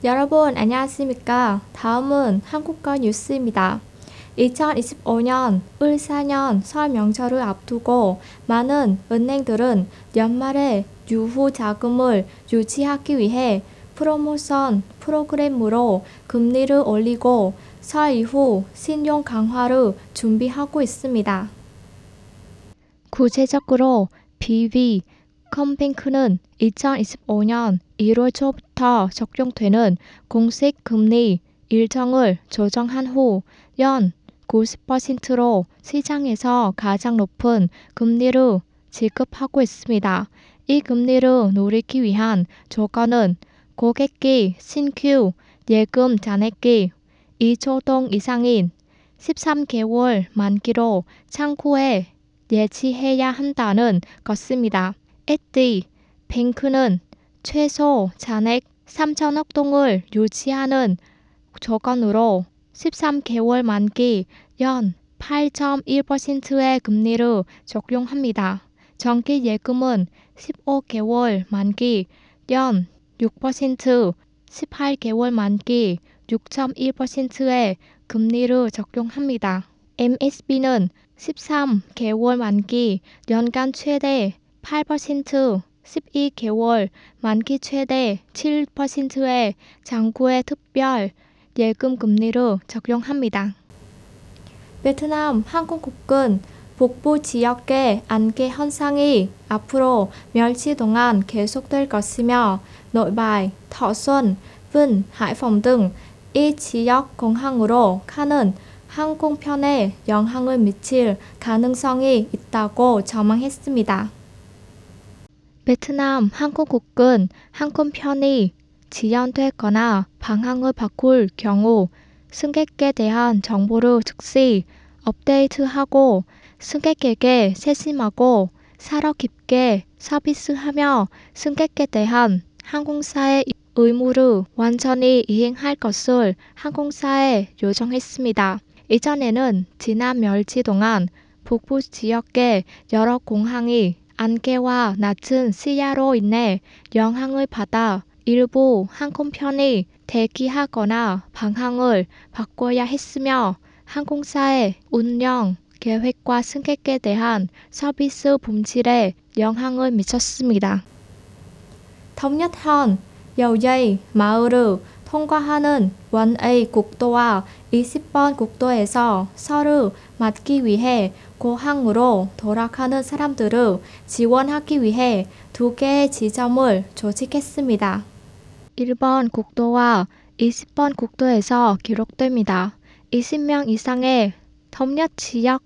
여러분 안녕하십니까? 다음은 한국어 뉴스입니다. 2025년 을4년 설 명절을 앞두고 많은 은행들은 연말에 유후 자금을 유치하기 위해 프로모션 프로그램으로 금리를 올리고 설 이후 신용 강화를 준비하고 있습니다. 구체적으로 BV 컴뱅크는 2025년 1월 초부터 적용되는 공식 금리 일정을 조정한 후 연 90%로 시장에서 가장 높은 금리를 지급하고 있습니다. 이 금리를 노리기 위한 조건은 고객이 신규 예금 잔액이 2조 동 이상인 13개월 만기로 창구에 예치해야 한다는 것입니다. 에디 뱅크는 최소 잔액 3천억 동을 유치하는 조건으로 13개월 만기 연 8.1%의 금리를 적용합니다. 정기 예금은 15개월 만기 연 6%, 18개월 만기 6.1%의 금리를 적용합니다. MSB는 13개월 만기 연간 최대 8%, 12개월 만기 최대 7%의 장구의 특별 예금 금리를 적용합니다. 베트남 항공국은 북부 지역의 안개 현상이 앞으로 며칠 동안 계속될 것이며 nội bài, Thọ Xuân, Vinh, hải phòng 등 이 지역 공항으로 가는 항공편에 영향을 미칠 가능성이 있다고 전망했습니다. 베트남 항공국은 항공편이 지연되거나 방향을 바꿀 경우 승객에 대한 정보를 즉시 업데이트하고 승객에게 세심하고 사려 깊게 서비스하며 승객에 대한 항공사의 의무를 완전히 이행할 것을 항공사에 요청했습니다. 이전에는 지난 며칠 동안 북부 지역의 여러 공항이 안개와 낮은 시야로 인해 영향을 받아 일부 항공편이 대기하거나 방향을 바꿔야 했으며 항공사의 운영 계획과 승객에 대한 서비스 품질에 영향을 미쳤습니다. thống nhất 현 Dầu Dây 마을을 통과하는 1A 국도와 20번 국도에서 설을 맞기 위해 고항으로 돌아가는 사람들을 지원하기 위해 두 개의 지점을 조직했습니다. 1번 국도와 20번 국도에서 기록됩니다. 20명 이상의 thống nhất 지역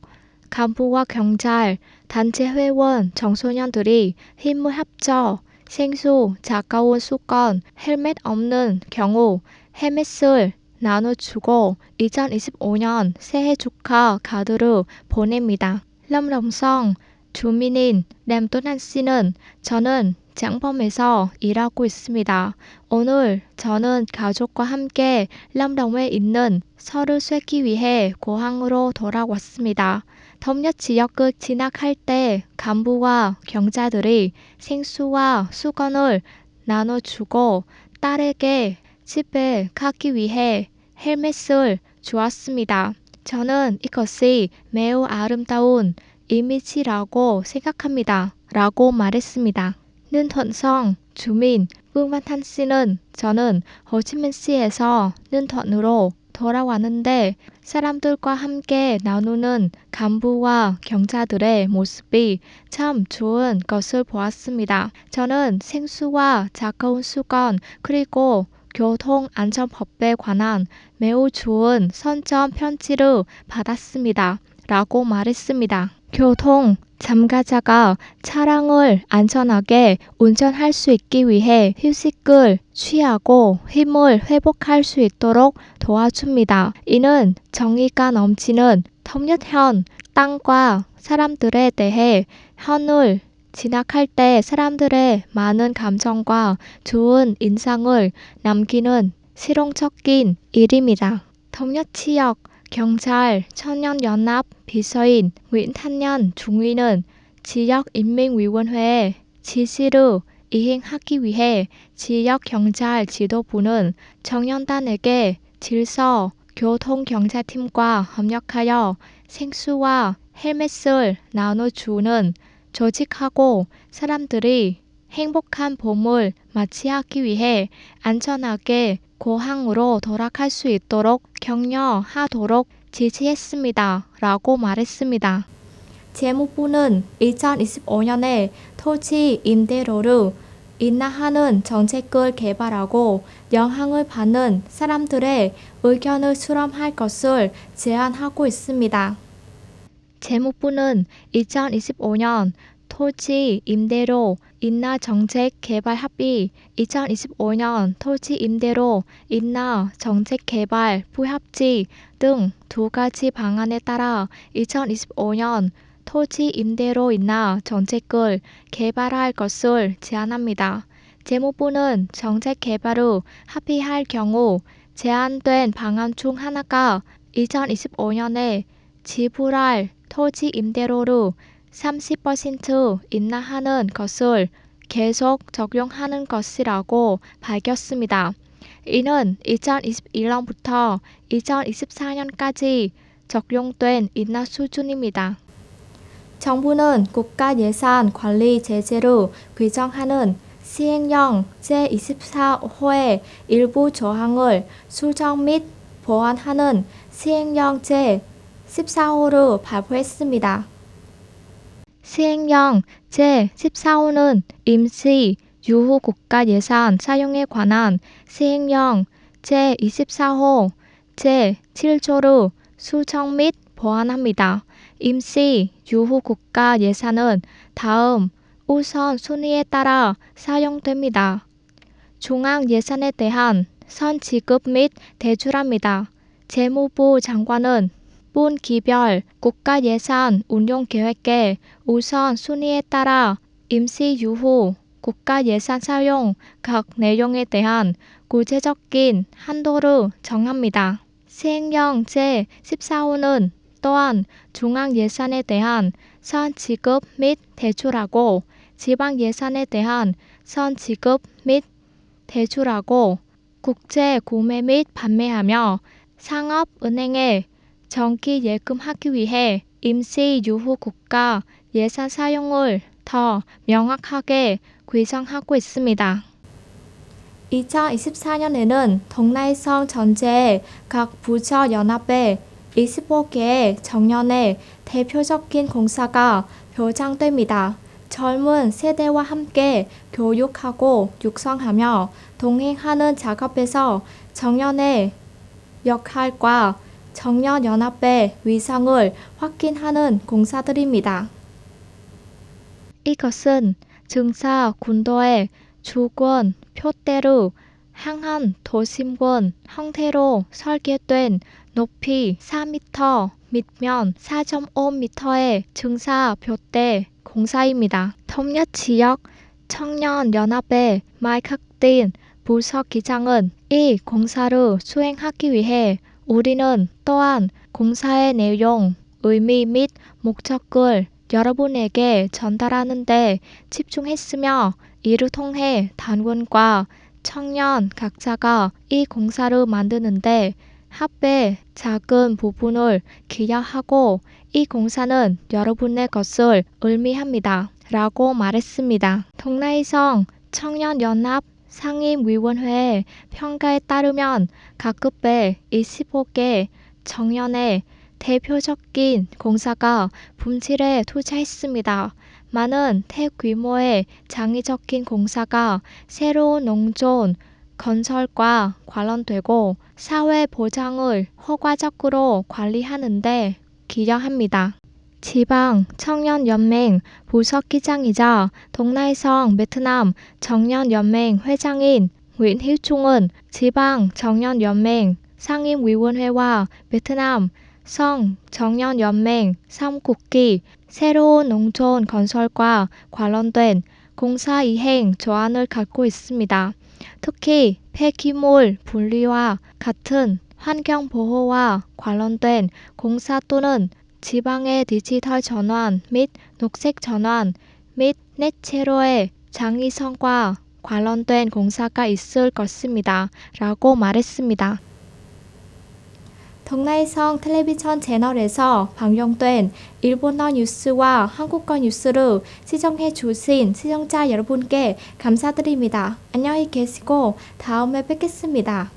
간부와 경찰, 단체 회원, 청소년들이 힘을 합쳐 생수, 차가운 수건, 헬멧 없는 경우 헬멧을 나눠주고 2025년 새해 축하 카드를 보냅니다. lâm đồng 성 주민인 램또난 씨는 저는 장범에서 일하고 있습니다. 오늘 저는 가족과 함께 lâm đồng 에 있는 설을 쐬기 위해 고향으로 돌아왔습니다. thống nhất 지역을 진학할 때 간부와 경찰들이 생수와 수건을 나눠주고 딸에게 집에 가기 위해 헬멧을 주었습니다. 저는 이것이 매우 아름다운 이미지라고 생각합니다. 라고 말했습니다. ninh thuận 성 주민 vương văn thanh 씨는 저는 호치민시에서 ninh thuận 으로 돌아왔는데 사람들과 함께 나누는 간부와 경찰들의 모습이 참 좋은 것을 보았습니다. 저는 생수와 차가운 수건 그리고 교통안전법에 관한 매우 좋은 선전 편지를 받았습니다. 라고 말했습니다. 교통 참가자가 차량을 안전하게 운전할 수 있기 위해 휴식을 취하고 힘을 회복할 수 있도록 도와줍니다. 이는 정의가 넘치는 thống nhất 현 땅과 사람들에 대해 현을 진학할 때 사람들의 많은 감정과 좋은 인상을 남기는 실용적인 일입니다. thống nhất 지역 경찰 청년연합 비서인 nguyễn thanh nhân 중위는 지역인민위원회의 지시를 이행하기 위해 지역경찰 지도부는 청년단에게 질서, 교통경찰팀과 협력하여 생수와 헬멧을 나눠주는 조직하고 사람들이 행복한 봄을 맞이하기 위해 안전하게 고향으로 돌아갈 수 있도록 격려하도록 지시했습니다. 라고 말했습니다. 재무부는 2025년에 토지 임대료를 인하하는 정책을 개발하고 영향을 받는 사람들의 의견을 수렴할 것을 제안하고 있습니다. 재무부는 2025년 토지 임대료 인하 정책 개발 합의, 2025년 토지 임대료 인하 정책 개발 부합지 등 두 가지 방안에 따라 2025년 토지 임대료 인하 정책을 개발할 것을 제안합니다. 재무부는 정책 개발 후 합의할 경우 제안된 방안 중 하나가 2025년에 지불할 토지 임대료를 30% 인하하는 것을 계속 적용하는 것이라고 밝혔습니다. 이는 2021년부터 2024년까지 적용된 인하 수준입니다. 정부는 국가예산 관리 제재를 규정하는 시행령 제24호의 일부 조항을 수정 및 보완하는 시행령 제14호를 발표했습니다. 시행령 제14호는 임시 유후 국가예산 사용에 관한 시행령 제24호 제7조를 수정 및 보완합니다. 임시 유후 국가 예산은 다음 우선순위에 따라 사용됩니다. 중앙 예산에 대한 선지급 및 대출합니다. 재무부 장관은 분기별 국가예산 운용계획의 우선순위에 따라 임시 유후 국가예산 사용 각 내용에 대한 구체적인 한도를 정합니다. 시행령 제14호는 또한 중앙예산에 대한 선지급 및 대출하고 지방예산에 대한 선지급 및 대출하고 국제 구매 및 판매하며 상업은행에 정기 예금하기 위해 임시 유후 국가 예산 사용을 더 명확하게 규정하고 있습니다. 2024년에는 동라이성 전체의 각 부처 연합에 25개의 청년의 대표적인 공사가 표창됩니다. 젊은 세대와 함께 교육하고 육성하며 동행하는 작업에서 청년의 역할과 청년연합의 위상을 확인하는 공사들입니다. 이것은 증사 군도의 주권 표대를 향한 도심권 형태로 설계된 높이 4m, 밑면 4.5m의 증사 표대 공사입니다. 통역지역 청년연합의 마이크딘 부서기장은 이 공사를 수행하기 위해 우리는 또한 공사의 내용, 의미 및 목적을 여러분에게 전달하는 데 집중했으며 이를 통해 단원과 청년 각자가 이 공사를 만드는데 합의 작은 부분을 기여하고 이 공사는 여러분의 것을 의미합니다. 라고 말했습니다. 동라이성 청년연합 상임위원회의 평가에 따르면 각급의 25개 청년의 대표적인 공사가 품질에 투자했습니다. 많은 대규모의 장기적인 공사가 새로운 농촌 건설과 관련되고 사회 보장을 효과적으로 관리하는 데 기여합니다. 지방 청년연맹 부서기장이자 동라이성 베트남 청년연맹 회장인 nguyễn 희충은 지방 청년연맹 상임위원회와 베트남 성 청년연맹 3국기 새로운 농촌 건설과 관련된 공사 이행 조안을 갖고 있습니다. 특히 폐기물 분리와 같은 환경보호와 관련된 공사 또는 지방의 디지털 전환 및 녹색 전환 및 넷제로의 장의성과 관련된 공사가 있을 것입니다. 라고 말했습니다. 동나이성 텔레비전 채널에서 방영된 일본어 뉴스와 한국어 뉴스를 시청해 주신 시청자 여러분께 감사드립니다. 안녕히 계시고 다음에 뵙겠습니다.